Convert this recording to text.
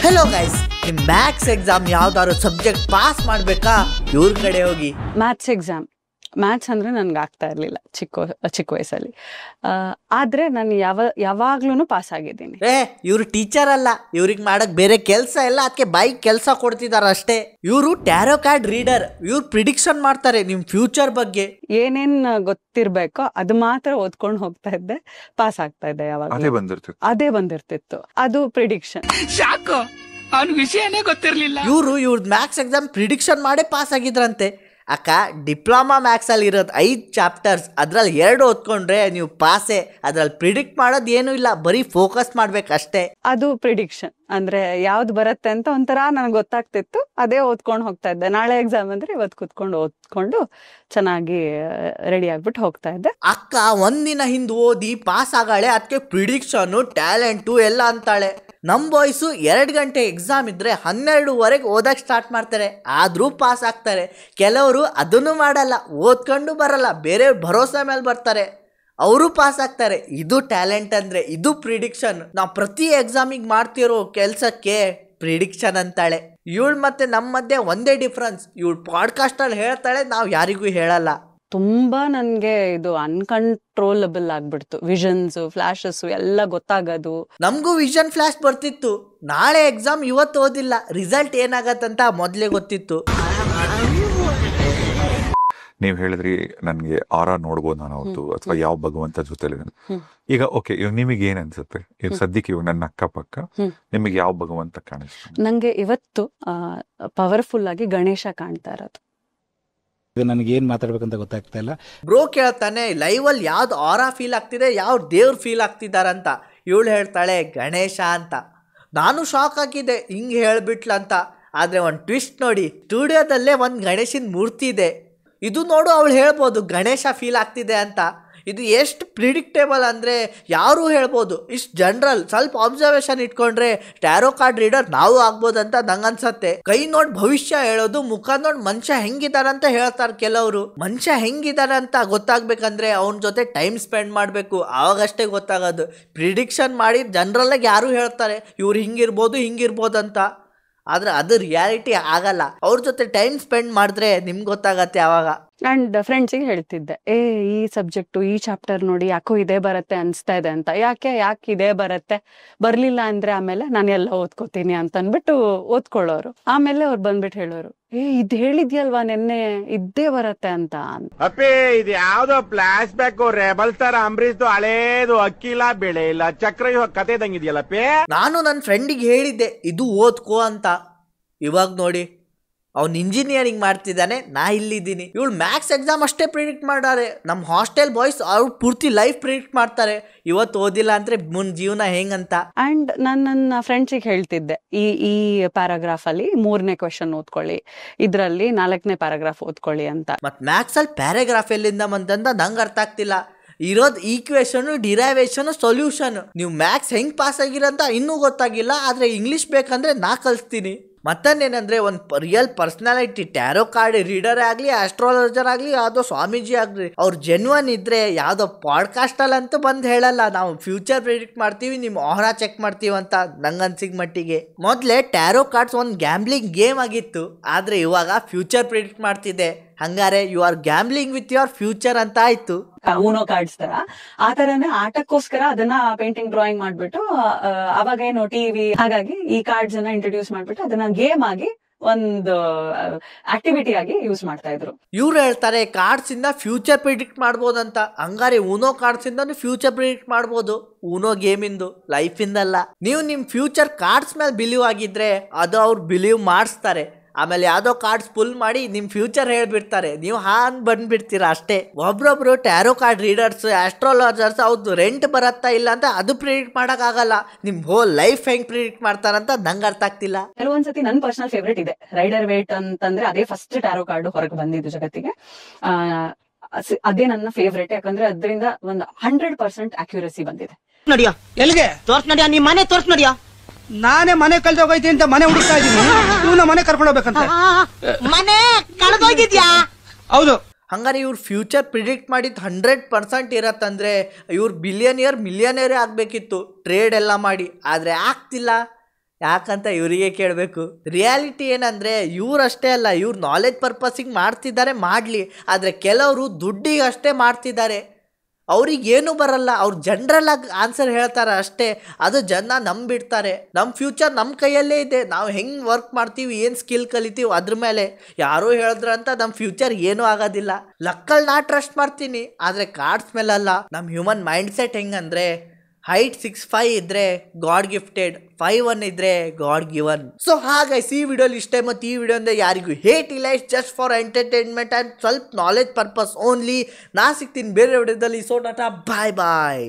Hello guys, ನಿಮ್ಮ maths exam ಯಾವ್ದಾದ್ರು subject pass ಮಾಡಬೇಕಾ ಇವ್ರ ಕಡೆ ಹೋಗಿ. ಮ್ಯಾಥ್ಸ್ ಎಕ್ಸಾಮ್, ಮ್ಯಾಥ್ಸ್ ಅಂದರೆ ನನಗೆ ಆಗ್ತಾ ಇರಲಿಲ್ಲ ಚಿಕ್ಕ ವಯಸ್ಸಲ್ಲಿ. ಆದರೆ ನಾನು ಯಾವಾಗ್ಲೂ ಪಾಸ್ ಆಗಿದ್ದೀನಿ. ಇವ್ರು ಟೀಚರ್ ಅಲ್ಲ, ಇವ್ರಿಗೆ ಮಾಡಕ್ ಬೇರೆ ಕೆಲಸ ಇಲ್ಲ, ಅದಕ್ಕೆ ಬೈಕ್ ಕೆಲಸ ಕೊಡ್ತಿದಾರ ಅಷ್ಟೇ. ಇವರು ಟ್ಯಾರೋ ಕಾರ್ಡ್ ರೀಡರ್, ಇವ್ರು ಪ್ರಿಡಿಕ್ಷನ್ ಮಾಡ್ತಾರೆ ನಿಮ್ಮ ಫ್ಯೂಚರ್ ಬಗ್ಗೆ. ಏನೇನು ಗೊತ್ತಿರಬೇಕೋ ಅದು ಮಾತ್ರ ಓದ್ಕೊಂಡು ಹೋಗ್ತಾ ಇದ್ದೆ, ಪಾಸ್ ಆಗ್ತಾ ಇದ್ದೆ. ಯಾವಾಗ ಅದೇ ಬಂದಿರ್ತಿತ್ತು, ಅದು ಪ್ರಿಡಿಕ್ಷನ್. ವಿಷಯನೇ ಗೊತ್ತಿರಲಿಲ್ಲ. ಇವ್ರದ್ದು ಮ್ಯಾಥ್ಸ್ ಎಕ್ಸಾಮ್ ಪ್ರಿಡಿಕ್ಷನ್ ಮಾಡೇ ಪಾಸ್ ಆಗಿದ್ರಂತೆ. ಅಕ್ಕ, ಡಿಪ್ಲೊಮಾ ಮ್ಯಾಥ್ಸ್ ಅಲ್ಲಿ ಇರೋದು 5 ಚಾಪ್ಟರ್ಸ್, ಅದ್ರಲ್ಲಿ 2 ಓದ್ಕೊಂಡ್ರೆ ನೀವು ಪಾಸೇ. ಅದ್ರಲ್ಲಿ ಪ್ರಿಡಿಕ್ಟ್ ಮಾಡೋದು ಏನೂ ಇಲ್ಲ, ಬರೀ ಫೋಕಸ್ ಮಾಡ್ಬೇಕಷ್ಟೇ. ಅದು ಪ್ರಿಡಿಕ್ಷನ್ ಅಂದ್ರೆ ಯಾವ್ದು ಬರುತ್ತೆ ಅಂತ ಒಂಥರ ನನಗೆ ಗೊತ್ತಾಗ್ತಿತ್ತು, ಅದೇ ಓದ್ಕೊಂಡು ಹೋಗ್ತಾ ಇದ್ದೆ. ನಾಳೆ ಎಕ್ಸಾಮ್ ಅಂದ್ರೆ ಇವತ್ತು ಕುತ್ಕೊಂಡು ಓದ್ಕೊಂಡು ಚೆನ್ನಾಗಿ ರೆಡಿ ಆಗ್ಬಿಟ್ಟು ಹೋಗ್ತಾ ಇದ್ದೆ. ಅಕ್ಕ ಒಂದಿನ ಹಿಂದೆ ಓದಿ ಪಾಸ್ ಆಗಾಳೆ, ಅದಕ್ಕೆ ಪ್ರಿಡಿಕ್ಷನ್ ಟ್ಯಾಲೆಂಟು ಎಲ್ಲ ಅಂತಾಳೆ. ನಮ್ಮ ಬಾಯ್ಸು 2 ಗಂಟೆ ಎಕ್ಸಾಮ್ ಇದ್ರೆ 12:30 ಓದಕ್ಕೆ ಸ್ಟಾರ್ಟ್ ಮಾಡ್ತಾರೆ, ಆದರೂ ಪಾಸ್ ಆಗ್ತಾರೆ. ಕೆಲವರು ಅದನ್ನು ಮಾಡಲ್ಲ, ಓದ್ಕೊಂಡು ಬರಲ್ಲ, ಬೇರೆ ಭರೋಸೆ ಮೇಲೆ ಬರ್ತಾರೆ, ಅವರು ಪಾಸ್ ಆಗ್ತಾರೆ. ಇದು ಟ್ಯಾಲೆಂಟ್ ಅಂದರೆ, ಇದು ಪ್ರಿಡಿಕ್ಷನ್. ನಾವು ಪ್ರತಿ ಎಕ್ಸಾಮಿಗೆ ಮಾಡ್ತಿರೋ ಕೆಲಸಕ್ಕೆ ಪ್ರಿಡಿಕ್ಷನ್ ಅಂತಾಳೆ. ಇವಳು ಮತ್ತೆ ನಮ್ಮ ಮಧ್ಯೆ ಒಂದೇ ಡಿಫ್ರೆನ್ಸ್, ಇವಳು ಪಾಡ್ಕಾಸ್ಟಲ್ಲಿ ಹೇಳ್ತಾಳೆ, ನಾವು ಯಾರಿಗೂ ಹೇಳಲ್ಲ. ತುಂಬಾ ನನ್ಗೆ ಇದು ಅನ್ಕಂಟ್ರೋಲಬಲ್ ಆಗ್ಬಿಡ್ತು. ವಿಷನ್ಸ್, ಫ್ಲಾಶಸ್ ಎಲ್ಲ ಗೊತ್ತಾಗೋದು. ನಮಗೂ ವಿಷನ್ ಫ್ಲಾಶ್ ಬರ್ತಿತ್ತು. ನಾಳೆ ಎಕ್ಸಾಮ್ ಇವತ್ತು ಓದಿಲ್ಲ, ರಿಸಲ್ಟ್ ಏನಾಗತ್ತಂತ ಮೊದಲೇ ಗೊತ್ತಿತ್ತು. ನೀವ್ ಹೇಳಿದ್ರಿ ನನ್ಗೆ ಆರ ನೋಡ್ಬೋದು ನಾನು ಅವತ್ತು, ಅಥವಾ ಯಾವ ಭಗವಂತ ಜೊತೆಲಿ. ಈಗ ಓಕೆ, ಇವಾಗ ನಿಮಗೆ ಏನ್ ಅನ್ಸುತ್ತೆ ಈಗ ಸದ್ಯಕ್ಕೆ, ಇವಾಗ ನನ್ನ ಅಕ್ಕಪಕ್ಕ ನಿಮಗೆ ಯಾವ ಭಗವಂತ ಕಾಣಿಸ್ತು? ನಂಗೆ ಇವತ್ತು ಪವರ್ಫುಲ್ ಆಗಿ ಗಣೇಶ ಕಾಣ್ತಾ ಇರೋದು. ನನಗೆ ಏನ್ ಮಾತಾಡ್ಬೇಕಂತ ಗೊತ್ತಾಗ್ತಾ ಇಲ್ಲ. ಬ್ರೋ ಕೇಳ್ತಾನೆ ಲೈವ್ ಅಲ್ಲಿ ಯಾವ್ದು ಆರಾ ಫೀಲ್ ಆಗ್ತಿದೆ, ಯಾವ ದೇವ್ರು ಫೀಲ್ ಆಗ್ತಿದಾರಂತ. ಇವಳು ಹೇಳ್ತಾಳೆ ಗಣೇಶ ಅಂತ. ನಾನು ಶಾಕ್ ಆಗಿದ್ದೆ ಹಿಂಗೆ ಹೇಳ್ಬಿಟ್ಲಂತ. ಆದರೆ ಒಂದು ಟ್ವಿಸ್ಟ್ ನೋಡಿ, ಸ್ಟುಡಿಯೋದಲ್ಲೇ ಒಂದು ಗಣೇಶನ ಮೂರ್ತಿ ಇದೆ. ಇದು ನೋಡು ಅವಳು ಹೇಳ್ಬೋದು ಗಣೇಶ ಫೀಲ್ ಆಗ್ತಿದೆ ಅಂತ. ಇದು ಎಷ್ಟು ಪ್ರಿಡಿಕ್ಟೇಬಲ್ ಅಂದರೆ ಯಾರೂ ಹೇಳ್ಬೋದು. ಇಷ್ಟು ಜನರಲ್ ಸ್ವಲ್ಪ ಅಬ್ಸರ್ವೇಷನ್ ಇಟ್ಕೊಂಡ್ರೆ ಟ್ಯಾರೋ ಕಾರ್ಡ್ ರೀಡರ್ ನಾವು ಆಗ್ಬೋದಂತ ನಂಗೆ ಅನ್ಸತ್ತೆ. ಕೈ ನೋಡಿ ಭವಿಷ್ಯ ಹೇಳೋದು, ಮುಖ ನೋಡಿ ಮನುಷ್ಯ ಹೆಂಗಿದಾರ ಅಂತ ಹೇಳ್ತಾರೆ ಕೆಲವರು. ಮನುಷ್ಯ ಹೆಂಗಿದಾರೆ ಅಂತ ಗೊತ್ತಾಗ್ಬೇಕಂದ್ರೆ ಅವನ ಜೊತೆ ಟೈಮ್ ಸ್ಪೆಂಡ್ ಮಾಡಬೇಕು, ಆವಾಗಷ್ಟೇ ಗೊತ್ತಾಗೋದು. ಪ್ರಿಡಿಕ್ಷನ್ ಮಾಡಿ ಜನರಲ್ಲಾಗಿ ಯಾರು ಹೇಳ್ತಾರೆ ಇವ್ರು ಹಿಂಗಿರ್ಬೋದು ಅಂತ, ಆದರೆ ಅದು ರಿಯಾಲಿಟಿ ಆಗಲ್ಲ. ಅವ್ರ ಜೊತೆ ಟೈಮ್ ಸ್ಪೆಂಡ್ ಮಾಡಿದ್ರೆ ನಿಮ್ಗೆ ಗೊತ್ತಾಗತ್ತೆ ಆವಾಗ. ಅಂಡ್ ಫ್ರೆಂಡ್ಸಿಗೆ ಹೇಳ್ತಿದ್ದೆ, ಈ ಸಬ್ಜೆಕ್ಟು ಈ ಚಾಪ್ಟರ್ ನೋಡಿ ಯಾಕೋ ಇದೇ ಬರುತ್ತೆ ಅನಿಸ್ತಾ ಇದೆ ಅಂತ. ಯಾಕೆ ಇದೇ ಬರುತ್ತೆ, ಬರಲಿಲ್ಲ ಅಂದರೆ ಆಮೇಲೆ ನಾನು ಎಲ್ಲ ಓದ್ಕೋತೀನಿ ಅಂತ ಅಂದ್ಬಿಟ್ಟು ಓದ್ಕೊಳ್ಳೋರು. ಆಮೇಲೆ ಅವ್ರು ಬಂದ್ಬಿಟ್ಟು ಹೇಳೋರು, ಇದು ಹೇಳಿದ್ಯಲ್ವಾ ನೆನ್ನೆ ಇದ್ದೇ ಬರುತ್ತೆ ಅಂತ. ಅಪ್ಪೇ ಇದು ಯಾವ್ದೋ ಫ್ಲಾಶ್ ಬ್ಯಾಕ್ ರೆಬಲ್ ತರ ಅಂಬರೀಶ್ದು ಹಳೇದು ಅಕ್ಕಿಲ್ಲ ಬೆಳೆ ಇಲ್ಲ ಚಕ್ರ ಕತೆ ಇದಂಗಿದ್ಯಲ್ಲಪ್ಪೇ. ನಾನು ನನ್ನ ಫ್ರೆಂಡಿಗೆ ಹೇಳಿದ್ದೆ ಇದು ಓದ್ಕೋ ಅಂತ. ಇವಾಗ ನೋಡಿ ಅವ್ನು ಇಂಜಿನಿಯರಿಂಗ್ ಮಾಡ್ತಿದ್ದಾನೆ, ನಾ ಇಲ್ಲಿದ್ದೀನಿ. ಇವಳು ಮ್ಯಾಥ್ಸ್ ಎಕ್ಸಾಮ್ ಅಷ್ಟೇ ಪ್ರಿಡಿಕ್ಟ್ ಮಾಡಾರೆ. ನಮ್ಮ ಹಾಸ್ಟೆಲ್ ಬಾಯ್ಸ್ ಅವ್ರು ಪೂರ್ತಿ ಲೈಫ್ ಪ್ರಿಡಿಕ್ಟ್ ಮಾಡ್ತಾರೆ, ಇವತ್ತು ಓದಿಲ್ಲ ಅಂದ್ರೆ ಮುಂದೆ ಜೀವನ ಹೆಂಗಂತ. ಅಂಡ್ ನಾನು ನನ್ನ ಫ್ರೆಂಡ್ಸಿಗೆ ಹೇಳ್ತಿದ್ದೆ, ಈ ಪ್ಯಾರಾಗ್ರಾಫ್ ಅಲ್ಲಿ 3ನೇ ಕ್ವೆಶನ್ ಓದ್ಕೊಳ್ಳಿ, ಇದರಲ್ಲಿ 4ನೇ ಪ್ಯಾರಾಗ್ರಾಫ್ ಓದ್ಕೊಳ್ಳಿ ಅಂತ. ಮತ್ತು ಮ್ಯಾಥ್ಸ್ ಅಲ್ಲಿ ಪ್ಯಾರಾಗ್ರಾಫ್ ಎಲ್ಲಿಂದ ಬಂತಂದ ನಂಗೆ ಅರ್ಥ ಆಗ್ತಿಲ್ಲ. ಇರೋದು ಈಕ್ವೇಶನ್, ಡಿರೈವೇಶನ್, ಸೊಲ್ಯೂಷನ್. ನೀವು ಮ್ಯಾಥ್ಸ್ ಹೆಂಗೆ ಪಾಸ್ ಆಗಿರಂತ ಇನ್ನೂ ಗೊತ್ತಾಗಿಲ್ಲ, ಆದರೆ ಇಂಗ್ಲೀಷ್ ಬೇಕಂದ್ರೆ ನಾ ಕಲಿಸ್ತೀನಿ. ಮತ್ತೇನಂದ್ರೆ ಒಂದು real personality, tarot card reader ಆಗಲಿ, ಆಸ್ಟ್ರಾಲಜರ್ ಆಗಲಿ, ಯಾವುದೋ ಸ್ವಾಮೀಜಿ ಆಗಲಿ, ಅವ್ರು ಜೆನ್ವನ್ ಇದ್ರೆ ಯಾವುದೋ ಪಾಡ್ಕಾಸ್ಟಲ್ಲಂತೂ ಬಂದು ಹೇಳಲ್ಲ ನಾವು ಫ್ಯೂಚರ್ ಪ್ರಿಡಿಕ್ಟ್ ಮಾಡ್ತೀವಿ, ನಿಮ್ಮ ಆಹ್ರಾ ಚೆಕ್ ಮಾಡ್ತೀವಿ ಅಂತ. ನಂಗನ್ಸಿದ ಮಟ್ಟಿಗೆ ಮೊದಲೇ ಟ್ಯಾರೋ ಕಾರ್ಡ್ಸ್ ಒಂದು ಗ್ಯಾಮ್ಲಿಂಗ್ ಗೇಮ್ ಆಗಿತ್ತು, ಆದರೆ ಇವಾಗ ಫ್ಯೂಚರ್ ಪ್ರಿಡಿಕ್ಟ್ ಮಾಡ್ತಿದೆ. ಹಂಗಾರೆ you are gambling with your future ಅಂತ ಆಯ್ತು. ಊನೋ ಕಾರ್ಡ್ಸ್ ತರ ಆ ತರನೇ ಆಟಕ್ಕೋಸ್ಕರ ಅದನ್ನ ಪೇಂಟಿಂಗ್ ಡ್ರಾಯಿಂಗ್ ಮಾಡ್ಬಿಟ್ಟು ಅವಾಗ ಏನು ಟಿವಿ, ಹಾಗಾಗಿ ಈ ಕಾರ್ಡ್ಸ್ ಅನ್ನ ಇಂಟ್ರೊಡ್ಯೂಸ್ ಮಾಡ್ಬಿಟ್ಟು ಅದನ್ನ ಗೇಮ್ ಆಗಿ ಒಂದು ಆಕ್ಟಿವಿಟಿ ಆಗಿ ಯೂಸ್ ಮಾಡ್ತಾ ಇದ್ರು. ಇವ್ರು ಹೇಳ್ತಾರೆ ಕಾರ್ಡ್ಸ್ ಇಂದ ಫ್ಯೂಚರ್ ಪ್ರಿಡಿಕ್ಟ್ ಮಾಡ್ಬೋದಂತ. ಹಂಗಾರೆ ಊನೋ ಕಾರ್ಡ್ಸ್ ಇಂದ ಫ್ಯೂಚರ್ ಪ್ರಿಡಿಕ್ಟ್ ಮಾಡ್ಬೋದು, ಊನೋ ಗೇಮ್ ಇಂದು, ಲೈಫ್ ಇಂದಲ್ಲ. ನೀವು ನಿಮ್ ಫ್ಯೂಚರ್ ಕಾರ್ಡ್ಸ್ ಮೇಲೆ ಬಿಲೀವ್ ಆಗಿದ್ರೆ ಅದು ಅವ್ರು ಬಿಲೀವ್ ಮಾಡಿಸ್ತಾರೆ. ಆಮೇಲೆ ಯಾವುದೋ ಕಾರ್ಡ್ಸ್ ಪುಲ್ ಮಾಡಿ ನಿಮ್ಮ ಫ್ಯೂಚರ್ ಹೇಳ್ಬಿಡ್ತಾರೆ, ನೀವು ಹಾನ್ ಬಂದ್ಬಿಡ್ತೀರಾ ಅಷ್ಟೇ. ಒಬ್ರೊಬ್ರು ಟ್ಯಾರೋ ಕಾರ್ಡ್ ರೀಡರ್ಸ್, ಆಸ್ಟ್ರಾಲಜರ್ಸ್ ಅವ್ರದ್ದು ರೆಂಟ್ ಬರತ್ತಾ ಇಲ್ಲ ಅಂತ ಅದು ಪ್ರಿಡಿಕ್ಟ್ ಮಾಡೋಕ್ಕಾಗಲ್ಲ. ನಿಮ್ಮ ಹೋಲ್ ಲೈಫ್ ಹೆಂಗೆ ಪ್ರಿಡಿಕ್ಟ್ ಮಾಡ್ತಾರಂತ ನಂಗೆ ಅರ್ಥ ಆಗ್ತಿಲ್ಲ. ಕೆಲವೊಂದ್ಸತಿ ನನ್ನ ಪರ್ಸನಲ್ ಫೇವ್ರೇಟ್ ಇದೆ ರೈಡರ್ ವೇಟ್ ಅಂತಂದ್ರೆ, ಅದೇ ಫಸ್ಟ್ ಟ್ಯಾರೋ ಕಾರ್ಡ್ ಹೊರಗೆ ಬಂದಿದ್ದು ಜಗತ್ತಿಗೆ. ಅದೇ ನನ್ನ ಫೇವ್ರೇಟ್, ಯಾಕಂದ್ರೆ ಅದರಿಂದ ಒಂದು 100% ಅಕ್ಯುರಸಿ ಬಂದಿದೆ. ನಡಿಯಾ ಎಲ್ಲಿಗೆ ತೋರ್ಸ್ ನಡಿಯಾ, ನಿಮ್ಮ ಮನೆ ತೋರ್ಸ್ ನಡಿಯಾ. ನಾನೇ ಮನೆ ಕಳ್ದೋಗೈತಿ ಅಂತ ಮನೆ ಹುಡುಕ್ತಾ ಇದ್ದೀನಿ, ಇವನ ಮನೆ ಕರ್ಕೊಂಡು ಹೋಗ್ಬೇಕಂತ. ಮನೆ ಕಳ್ದೋಗಿದ್ಯಾ? ಹೌದು. ಹಂಗಾರೆ ಇವ್ರು ಫ್ಯೂಚರ್ ಪ್ರಿಡಿಕ್ಟ್ ಮಾಡಿದ್ದು 100% ಇರತ್ತಂದ್ರೆ ಇವ್ರು ಮಿಲಿಯನೇರೇ ಆಗಬೇಕಿತ್ತು ಟ್ರೇಡ್ ಎಲ್ಲ ಮಾಡಿ. ಆದರೆ ಆಗ್ತಿಲ್ಲ. ಯಾಕಂತ ಇವರಿಗೆ ಕೇಳಬೇಕು. ರಿಯಾಲಿಟಿ ಏನಂದರೆ ಇವರಷ್ಟೇ ಅಲ್ಲ, ಇವ್ರು ನಾಲೆಜ್ ಪರ್ಪಸ್ಸಿಗೆ ಮಾಡ್ತಿದ್ದಾರೆ, ಮಾಡಲಿ. ಆದರೆ ಕೆಲವರು ದುಡ್ಡಿಗೆ ಅಷ್ಟೇ ಮಾಡ್ತಿದ್ದಾರೆ. ಅವ್ರಿಗೇನು ಬರಲ್ಲ, ಅವ್ರು ಜನರಲ್ಲಾಗಿ ಆನ್ಸರ್ ಹೇಳ್ತಾರೆ ಅಷ್ಟೇ. ಅದು ಜನ ನಂಬಿಡ್ತಾರೆ. ನಮ್ಮ ಫ್ಯೂಚರ್ ನಮ್ಮ ಕೈಯಲ್ಲೇ ಇದೆ. ನಾವು ಹೆಂಗೆ ವರ್ಕ್ ಮಾಡ್ತೀವಿ, ಏನು ಸ್ಕಿಲ್ ಕಲಿತೀವಿ ಅದ್ರ ಮೇಲೆ. ಯಾರೋ ಹೇಳಿದ್ರಂತ ನಮ್ಮ ಫ್ಯೂಚರ್ ಏನೂ ಆಗೋದಿಲ್ಲ. ಲಕ್ಕಲ್ಲಿ ನಾ ಟ್ರಸ್ಟ್ ಮಾಡ್ತೀನಿ, ಆದರೆ ಕಾರ್ಡ್ಸ್ ಮೇಲಲ್ಲ. ನಮ್ಮ ಹ್ಯೂಮನ್ ಮೈಂಡ್ ಸೆಟ್ ಹೆಂಗಂದರೆ ಹೈಟ್ 6'5" ಇದ್ರೆ ಗಾಡ್ ಗಿಫ್ಟೆಡ್, 5'1" ಇದ್ರೆ ಗಾಡ್ ಗಿವನ್. ಸೊ ಹಾಗೆ ಈ ವಿಡಿಯೋಲಿ ಇಷ್ಟೇ. ಮತ್ತು ಈ ವಿಡಿಯೋಯಿಂದ ಯಾರಿಗೂ ಹೇಟ್ ಇಲ್ಲ, it's just for entertainment and ಸ್ವಲ್ಪ ನಾಲೆಜ್ ಪರ್ಪಸ್ ಓನ್ಲಿ. ನಾ ಸಿಗ್ತೀನಿ ಬೇರೆ ವಿಡಿಯೋದಲ್ಲಿ. ಸೊ ಟಾಟಾ, ಬಾಯ್ ಬಾಯ್.